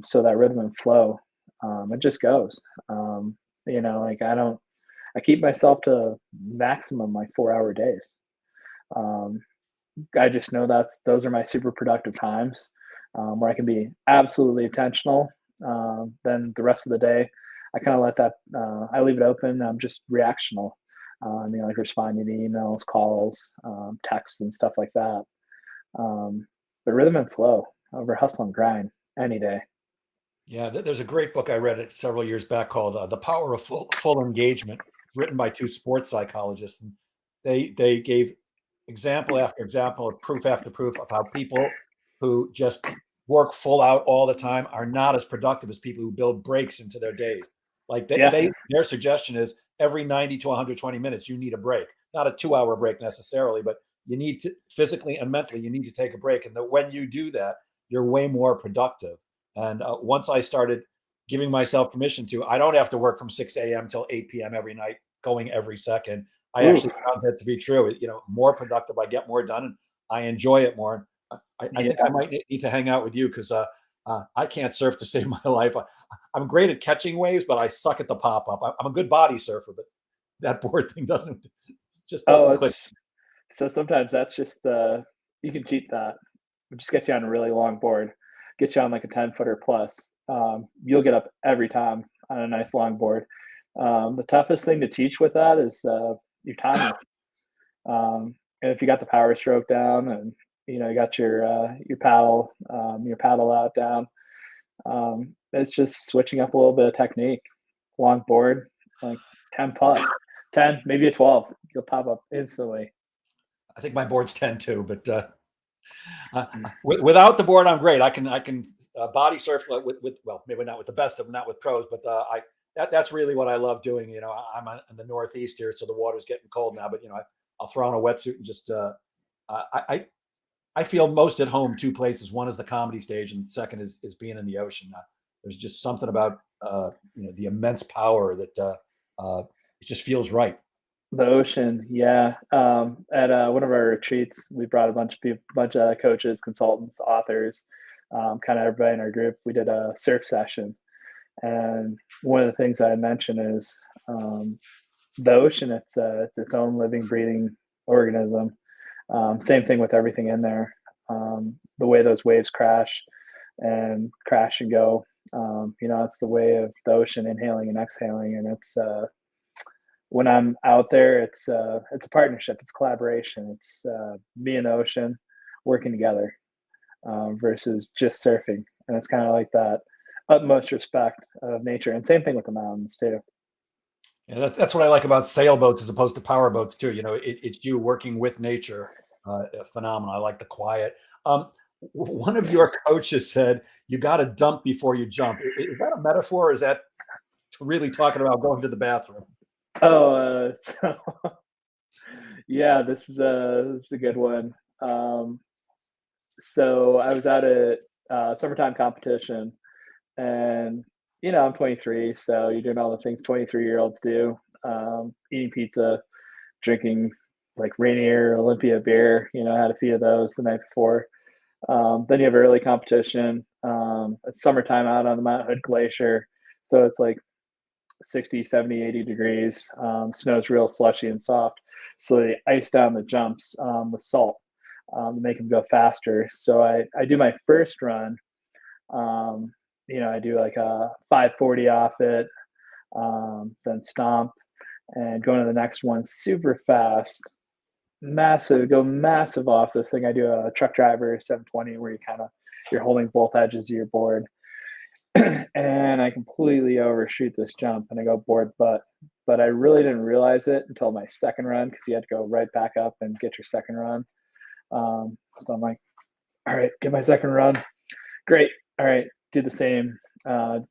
So that rhythm and flow, it just goes. Like I keep myself to maximum like 4 hour days. Um, I just know those are my super productive times, where I can be absolutely intentional Then the rest of the day, I kind of let that, I leave it open. I'm just reactional. Like responding to emails, calls, texts, and stuff like that. But rhythm and flow over hustle and grind any day. Yeah, there's a great book I read it several years back called "The Power of Full Engagement," written by two sports psychologists, and they gave example after example, proof after proof of how people who just work full out all the time are not as productive as people who build breaks into their days. Like Yeah. their suggestion is every 90 to 120 minutes you need a break, not a 2 hour break necessarily, but you need to physically and mentally you need to take a break, and that when you do that, you're way more productive. And once I started giving myself permission to, I don't have to work from 6 a.m. till 8 p.m. every night, going every second. I Ooh, actually found that to be true. More productive. I get more done, and I enjoy it more. I think I yeah. might need to hang out with you because I can't surf to save my life. I'm great at catching waves, but I suck at the pop up. I'm a good body surfer, but that board thing Oh, doesn't click. it's so sometimes that's just the you can cheat that. Just get you on a really long board, get you on like a 10-footer plus. You'll get up every time on a nice long board. The toughest thing to teach with that is your timing. And if you got the power stroke down and you got your paddle out down, it's just switching up a little bit of technique. Long board, like 10 plus, 10, maybe a 12. You'll pop up instantly. I think my board's 10 too, but without the board, I'm great. I can body surf with well, maybe not with the best of them, not with pros, but that's really what I love doing. I'm in the Northeast here, so the water's getting cold now. But I'll throw on a wetsuit and just I feel most at home two places. One is the comedy stage, and second is being in the ocean. There's just something about the immense power that it just feels right. The ocean, yeah. At one of our retreats, we brought a bunch of people, bunch of coaches, consultants, authors, kind of everybody in our group. We did a surf session, and one of the things I mentioned is the ocean. It's its own living, breathing organism. Same thing with everything in there. The way those waves crash and go. It's the way of the ocean inhaling and exhaling, and it's when I'm out there, it's a partnership, it's a collaboration. It's me and the ocean working together versus just surfing, and it's kind of like that utmost respect of nature. And same thing with the mountains too. Yeah, that's what I like about sailboats as opposed to power boats too. It's you working with nature. Phenomenal. I like the quiet. One of your coaches said you got to dump before you jump. Is that a metaphor, or is that really talking about going to the bathroom? Oh, so yeah, this is a good one. Um, so I was at a summertime competition, and I'm 23, so you're doing all the things 23-year-olds do, eating pizza, drinking like Rainier Olympia beer. I had a few of those the night before. Then you have early competition. It's summertime out on the Mount Hood Glacier, so it's like 60, 70, 80 degrees. Snow's real slushy and soft, so they ice down the jumps with salt to make them go faster. So I do my first run. I do like a 540 off it, then stomp, and going to the next one super fast, massive off this thing. I do a truck driver 720 where you're holding both edges of your board, and I completely overshoot this jump and I go board butt. But I really didn't realize it until my second run because you had to go right back up and get your second run. So I'm like, all right, get my second run. Great. All right, do the same.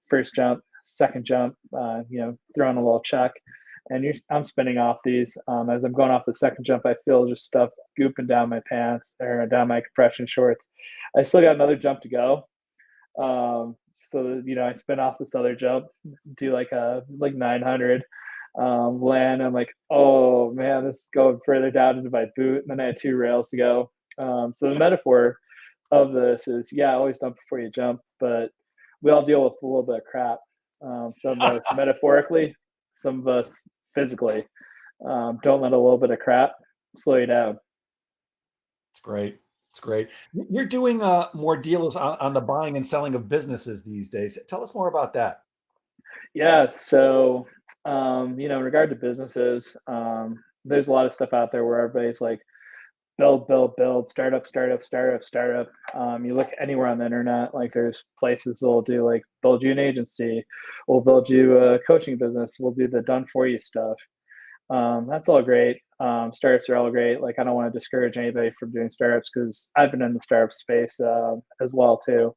First jump, second jump, throw in a little check. And I'm spinning off these. As I'm going off the second jump, I feel just stuff gooping down my pants or down my compression shorts. I still got another jump to go. I spin off this other jump, do like 900, land. I'm like, oh man, this is going further down into my boot. And then I had two rails to go. So the metaphor of this is, yeah, always dump before you jump, but we all deal with a little bit of crap. Some of us metaphorically, some of us physically. Don't let a little bit of crap slow you down. It's great. It's great. You're doing more deals on the buying and selling of businesses these days. Tell us more about that. Yeah. So, in regard to businesses, there's a lot of stuff out there where everybody's like, build, build, build, startup, startup, startup, startup. You look anywhere on the internet, like there's places that'll do like build you an agency, we'll build you a coaching business, we'll do the done for you stuff. That's all great. Startups are all great. Like I don't want to discourage anybody from doing startups because I've been in the startup space as well too.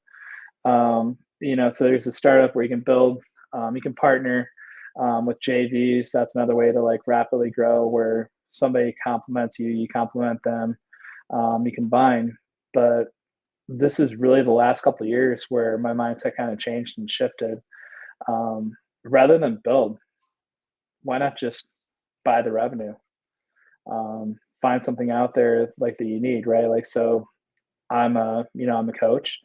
So there's a startup where you can build, you can partner with JVs. That's another way to like rapidly grow where somebody complements you, you complement them, you combine. But this is really the last couple of years where my mindset kind of changed and shifted. Rather than build, why not just buy the revenue? Find something out there like that you need, right? Like so, I'm a coach.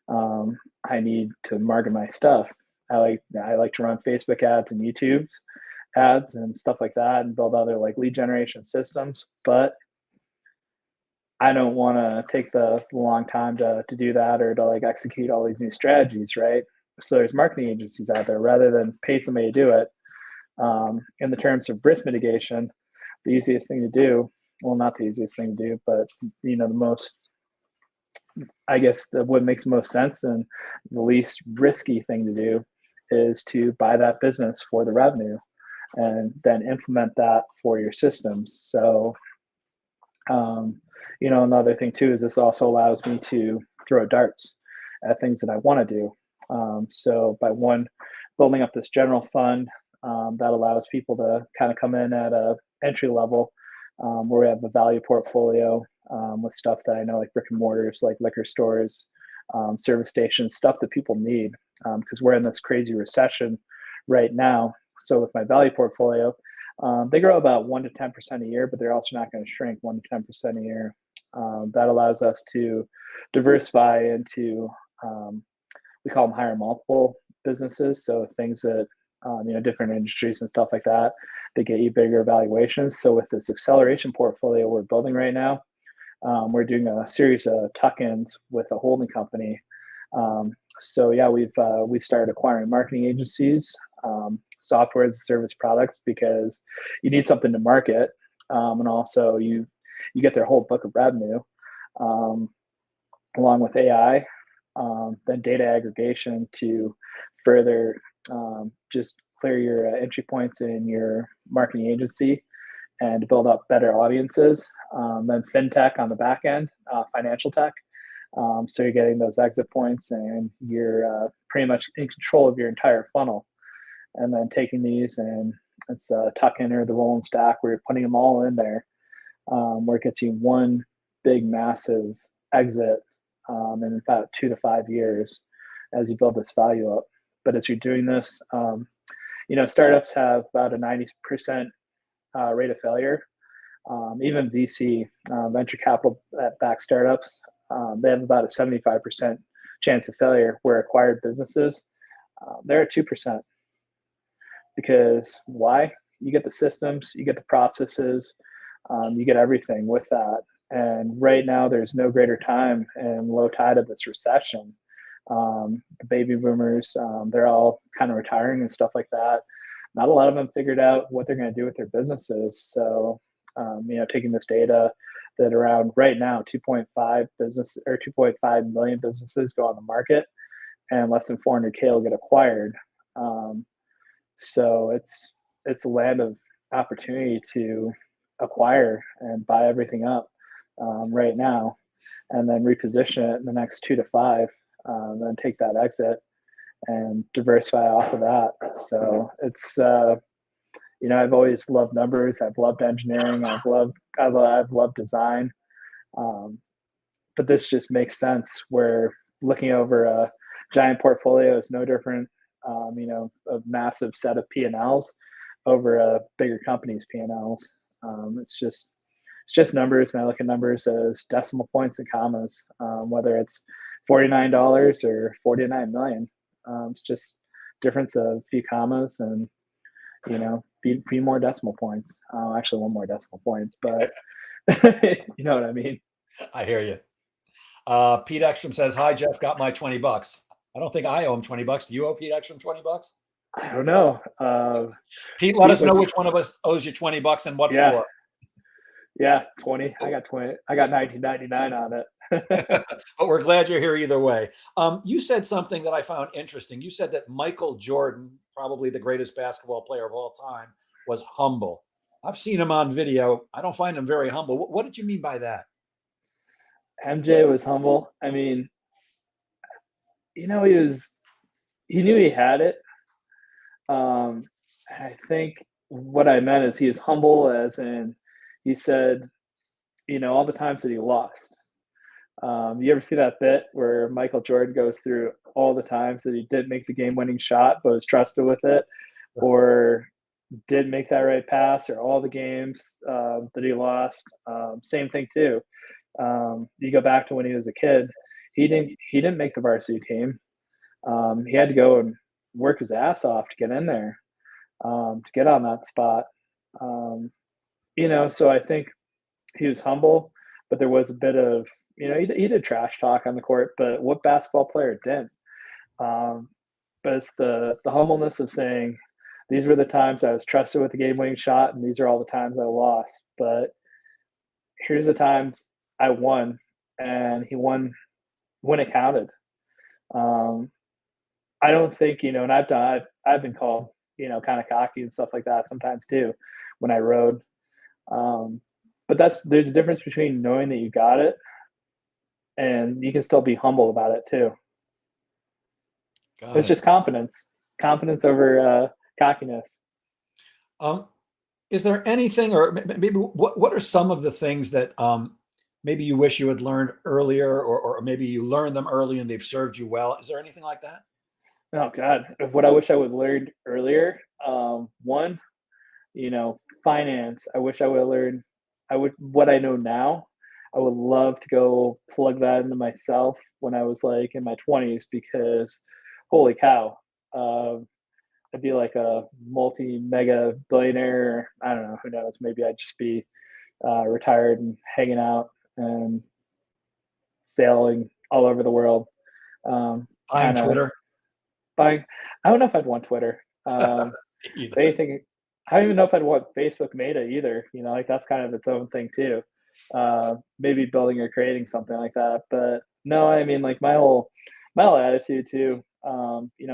I need to market my stuff. I like to run Facebook ads and YouTube ads and stuff like that, and build other like lead generation systems. But I don't want to take the long time to do that or to like execute all these new strategies, right? So there's marketing agencies out there. Rather than pay somebody to do it, in the terms of risk mitigation, the easiest thing to do, well, not the easiest thing to do, but the most, I guess, what makes the most sense and the least risky thing to do is to buy that business for the revenue and then implement that for your systems. So, another thing too is this also allows me to throw darts at things that I want to do. So by building up this general fund that allows people to kind of come in at a entry level, where we have a value portfolio with stuff that I know like brick and mortars, like liquor stores, service stations, stuff that people need because we're in this crazy recession right now. So with my value portfolio, they grow about 1 to 10% a year, but they're also not going to shrink 1 to 10% a year. That allows us to diversify into we call them higher multiple businesses. So things that different industries and stuff like that, they get you bigger valuations. So with this acceleration portfolio we're building right now, we're doing a series of tuck-ins with a holding company. So yeah, we've started acquiring marketing agencies, software as a service products because you need something to market, and also you get their whole book of revenue, um, along with AI, then data aggregation to further just clear your entry points in your marketing agency and to build up better audiences. Then fintech on the back end, financial tech. So you're getting those exit points and you're pretty much in control of your entire funnel. And then taking these and it's a tuck in or the roll and stack where you're putting them all in there, where it gets you one big massive exit in about 2 to 5 years as you build this value up. But as you're doing this, startups have about a 90% rate of failure. Even VC, venture capital backed startups, they have about a 75% chance of failure, where acquired businesses, they're at 2%. Because why? You get the systems, you get the processes, you get everything with that. And right now, there's no greater time and low tide of this recession. The baby boomers, they're all kind of retiring and stuff like that. Not a lot of them figured out what they're going to do with their businesses. So, taking this data that around right now, 2.5 million businesses go on the market, and less than 400K will get acquired. So it's a land of opportunity to acquire and buy everything up right now, and then reposition it in the next 2 to 5, then take that exit and diversify off of that. So it's I've always loved numbers. I've loved engineering. I've loved design. Um, but this just makes sense. Where looking over a giant portfolio is no different, a massive set of P&Ls over a bigger company's P&Ls. It's just numbers, and I look at numbers as decimal points and commas, whether it's $49 or 49 million. It's just difference of a few commas and few more decimal points. Actually, one more decimal point, but you know what I mean. I hear you. Pete Ekstrom says, "Hi Jeff, got my $20." I don't think I owe him $20. Do you owe Pete Ekstrom $20? I don't know. Pete, let Pete, us know which one of us owes you $20 and what yeah, for. yeah, 20. I got 20. I got 19.99 on it. But we're glad you're here either way. You said something that I found interesting. You said that Michael Jordan, probably the greatest basketball player of all time, was humble. I've seen him on video. I don't find him very humble. What did you mean by that? MJ was humble. I mean, he knew he had it. I think what I meant is he is humble, as in he said, all the times that he lost. You ever see that bit where Michael Jordan goes through all the times that he did make the game-winning shot, but was trusted with it, or did make that right pass, or all the games that he lost? Same thing too. You go back to when he was a kid. He didn't make the varsity team. He had to go and work his ass off to get in there, to get on that spot. So I think he was humble, but there was a bit of, he did trash talk on the court, but what basketball player didn't? Um, but it's the humbleness of saying, these were the times I was trusted with the game winning shot, and these are all the times I lost. But here's the times I won, and he won when it counted. Um, I don't think, and I've been called, kind of cocky and stuff like that sometimes too when I rode. Um, but there's a difference between knowing that you got it and you can still be humble about it too. Got It's it. just confidence over cockiness. Um, is there anything, or maybe what are some of the things that maybe you wish you had learned earlier, or maybe you learned them early and they've served you well? Is there anything like that? Oh God, what I wish I would have learned earlier. One, finance. I wish I would have learned. What I know now. I would love to go plug that into myself when I was like in my 20s, because holy cow, I'd be like a multi mega billionaire. I don't know, who knows? Maybe I'd just be retired and hanging out and sailing all over the world. Buying Kind of Twitter? buying. I don't know if I'd want Twitter. Either. Anything. I don't even know if I'd want Facebook Meta either. Like that's kind of its own thing too. Maybe building or creating something like that. But no, I mean, like my whole attitude too.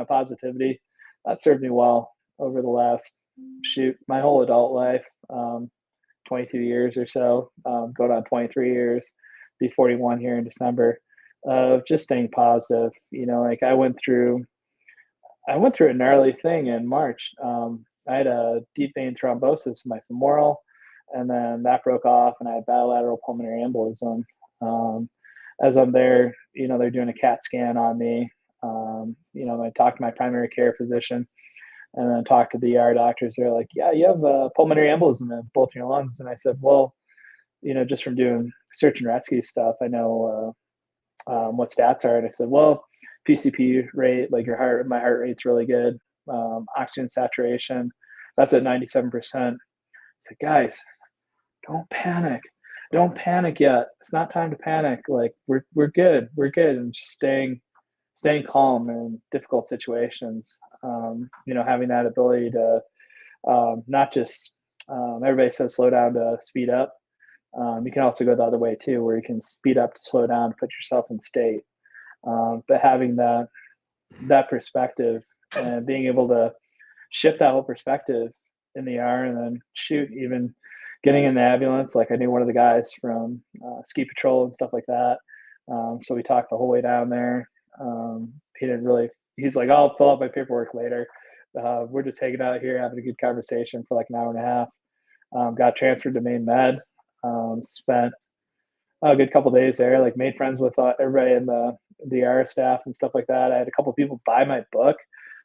Positivity. That served me well over the last my whole adult life. 22 years or so, going on 23 years, be 41 here in December, of just staying positive. Like I went through a gnarly thing in March. I had a deep vein thrombosis in my femoral, and then that broke off, and I had bilateral pulmonary embolism. As I'm there, they're doing a CAT scan on me. I talked to my primary care physician, and then talked to the ER doctors. They're like, "Yeah, you have a pulmonary embolism in both your lungs." And I said, "Well, just from doing search and rescue stuff, I know what stats are." And I said, "Well, PCP rate, like my heart rate's really good. Oxygen saturation, that's at 97%. I said, guys, don't panic. Don't panic yet. It's not time to panic. Like we're good. We're good." And just staying calm in difficult situations. Having that ability to not just everybody says slow down to speed up. You can also go the other way too, where you can speed up to slow down, put yourself in state. But having that perspective and being able to shift that whole perspective in the ER, and then shoot, even getting in the ambulance. Like I knew one of the guys from ski patrol and stuff like that. So we talked the whole way down there. He didn't really. He's like, "I'll fill out my paperwork later." We're just hanging out here, having a good conversation for like an hour and a half. Got transferred to main med. Spent a good couple days there. Like made friends with everybody in the ER staff and stuff like that. I had a couple people buy my book.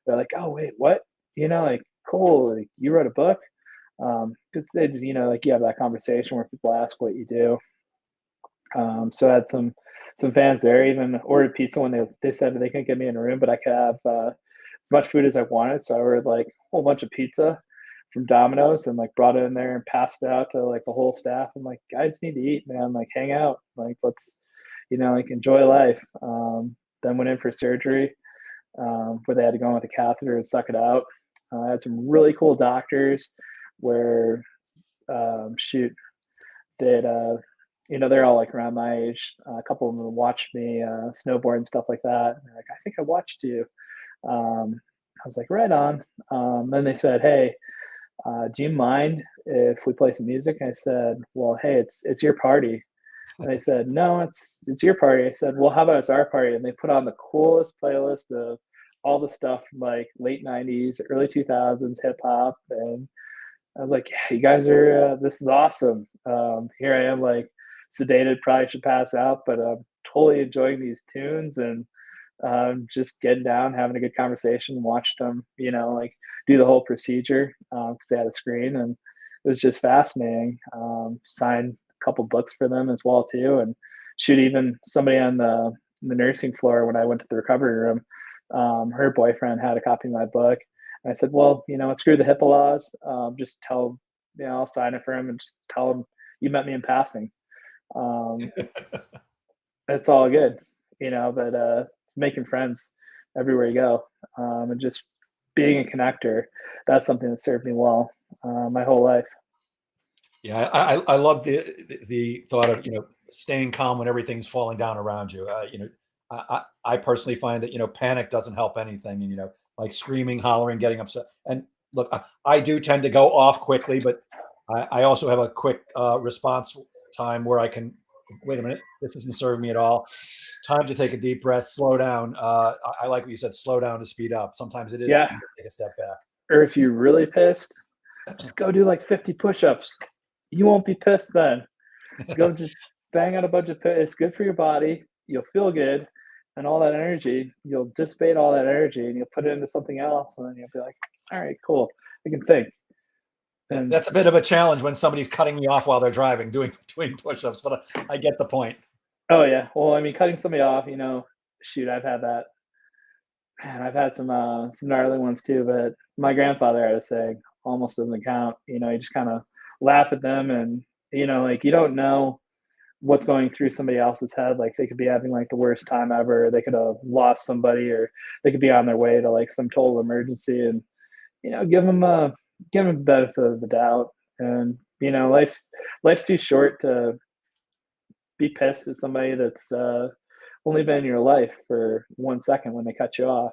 They're like, "Oh wait, what? Like cool. Like, you wrote a book?" Because they just, like you have that conversation where people ask what you do. So I had some fans there. Even ordered pizza when they said they couldn't get me in a room, but I could have as much food as I wanted. So I ordered like a whole bunch of pizza from Domino's and like brought it in there and passed it out to like the whole staff. I'm like, guys need to eat, man. Like hang out. Like let's, like enjoy life. Then went in for surgery, where they had to go in with a catheter and suck it out. I had some really cool doctors where, shoot, that, they're all like around my age. A couple of them watched me snowboard and stuff like that. And they're like, I think I watched you. I was like, right on. Then they said, hey, do you mind if we play some music? I said, well, hey, it's your party. And they said, no, it's your party. I said, well, how about it's our party? And they put on the coolest playlist of all the stuff from like late 90s, early 2000s hip hop. And I was like, yeah, you guys are, this is awesome. Here I am, like sedated, probably should pass out, but I'm totally enjoying these tunes and just getting down, having a good conversation, watched them, like do the whole procedure because they had a screen, and it was just fascinating. Signed a couple books for them as well too, and shoot, even somebody on the nursing floor when I went to the recovery room, her boyfriend had a copy of my book. And I said, well, screw the HIPAA laws. Just tell, I'll sign it for him and just tell him you met me in passing. Um, it's all good, but making friends everywhere you go, and just being a connector. That's something that served me well my whole life. Yeah, I love the thought of staying calm when everything's falling down around you. I personally find that panic doesn't help anything, and like screaming, hollering, getting upset. And look, I do tend to go off quickly, but I also have a quick response time where I can wait a minute. This isn't serving me at all. Time to take a deep breath, slow down. I like what you said, slow down to speed up. Sometimes it is Yeah. time to take a step back. Or if you're really pissed, just go do like 50 push-ups. You won't be pissed then. Go just bang out a bunch of it's good for your body. You'll feel good, and all that energy, you'll dissipate all that energy, and you'll put it into something else, and then you'll be like, all right, cool, I can think. And That's a bit of a challenge when somebody's cutting me off while they're driving, doing push-ups, but I get the point. oh yeah, well, I mean, cutting somebody off, shoot, I've had that. Man, I've had some gnarly ones too, but my grandfather had a saying, almost doesn't count. You just kind of laugh at them, and like you don't know what's going through somebody else's head. Like they could be having like the worst time ever. They could have lost somebody, or they could be on their way to like some total emergency, and give them the benefit of the doubt. And life's too short to be pissed at somebody that's only been in your life for 1 second when they cut you off.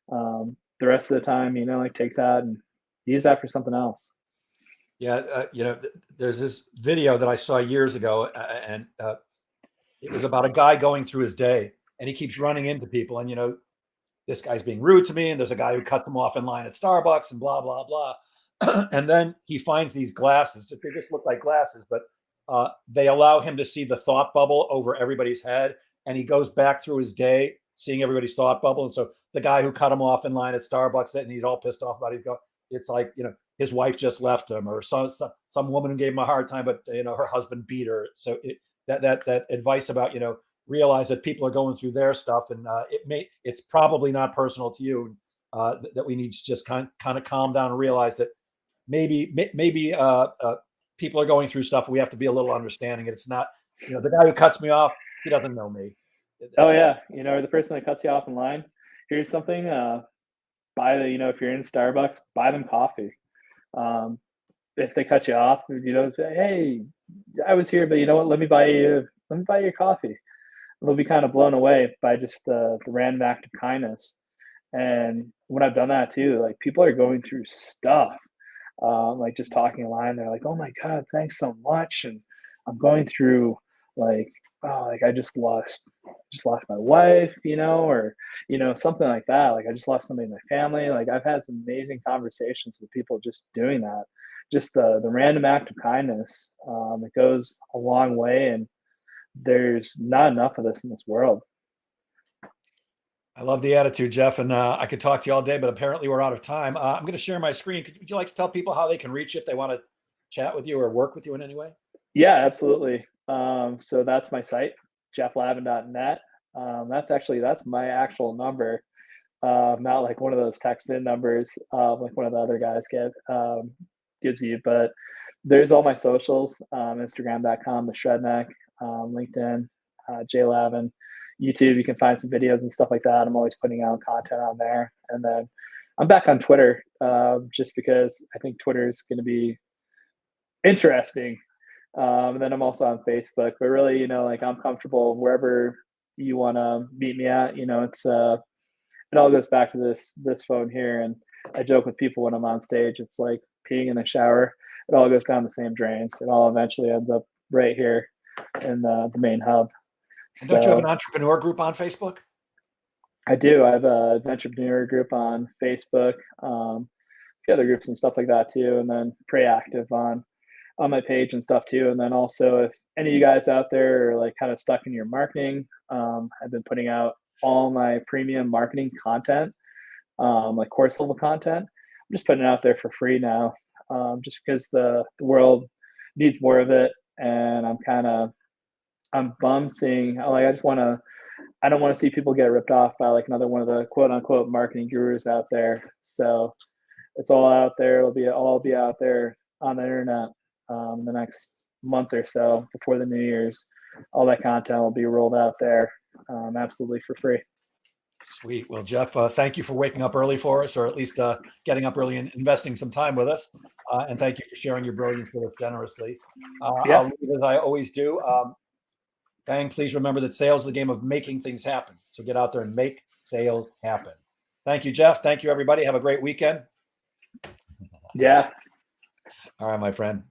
The rest of the time, like take that and use that for something else. Yeah, there's this video that I saw years ago, and it was about a guy going through his day, and he keeps running into people, and this guy's being rude to me, and there's a guy who cut them off in line at Starbucks, and blah blah blah. And then he finds these glasses. They just look like glasses, but they allow him to see the thought bubble over everybody's head, and he goes back through his day seeing everybody's thought bubble. And so the guy who cut him off in line at Starbucks, and he's all pissed off about it, he's going, it's like his wife just left him, or some woman who gave him a hard time, but her husband beat her. So that advice about realize that people are going through their stuff, and it's probably not personal to you. That we need to just kind of calm down and realize that maybe people are going through stuff. We have to be a little understanding. It's not the guy who cuts me off, he doesn't know me. Oh yeah, the person that cuts you off in line. Here's something. Buy the if you're in Starbucks, buy them coffee. If they cut you off, say, hey, I was here, but you know what? Let me buy you coffee. They'll be kind of blown away by just the random act of kindness. And when I've done that too, like people are going through stuff, like just talking a line, they're like, oh my God, thanks so much. And I'm going through like, oh, like I just lost my wife, or, something like that. Like I just lost somebody in my family. Like I've had some amazing conversations with people just doing that. Just the random act of kindness, it goes a long way. And there's not enough of this in this world. I love the attitude, Jeff, and I could talk to you all day, but apparently we're out of time. I'm going to share my screen. Would you like to tell people how they can reach you if they want to chat with you or work with you in any way? Yeah, absolutely. So that's my site, jefflavin.net. That's my actual number, not like one of those text in numbers, like one of the other guys gives you. But there's all my socials, Instagram.com, the Shredneck, LinkedIn, Lavin. YouTube, you can find some videos and stuff like that. I'm always putting out content on there. And then I'm back on Twitter just because I think Twitter is going to be interesting. And then I'm also on Facebook. But really, like I'm comfortable wherever you want to meet me at. It's it all goes back to this phone here. And I joke with people when I'm on stage. It's like peeing in the shower. It all goes down the same drains. It all eventually ends up right here in the main hub. And don't you have an So entrepreneur group on Facebook? I do. I have a entrepreneur group on Facebook, a few other groups and stuff like that too, and then pretty active on my page and stuff too. And then also, if any of you guys out there are like kind of stuck in your marketing, I've been putting out all my premium marketing content, like course level content. I'm just putting it out there for free now, just because the world needs more of it, and I'm bummed seeing like I don't want to see people get ripped off by like another one of the quote unquote marketing gurus out there. So it's all out there. All be out there on the internet the next month or so before the New Year's. All that content will be rolled out there absolutely for free. Sweet. Well, Jeff, thank you for waking up early for us, or at least getting up early and investing some time with us. And thank you for sharing your brilliance with us generously. Yeah. I'll leave as I always do. Bang, please remember that sales is the game of making things happen. So get out there and make sales happen. Thank you, Jeff. Thank you, everybody. Have a great weekend. Yeah. All right, my friend.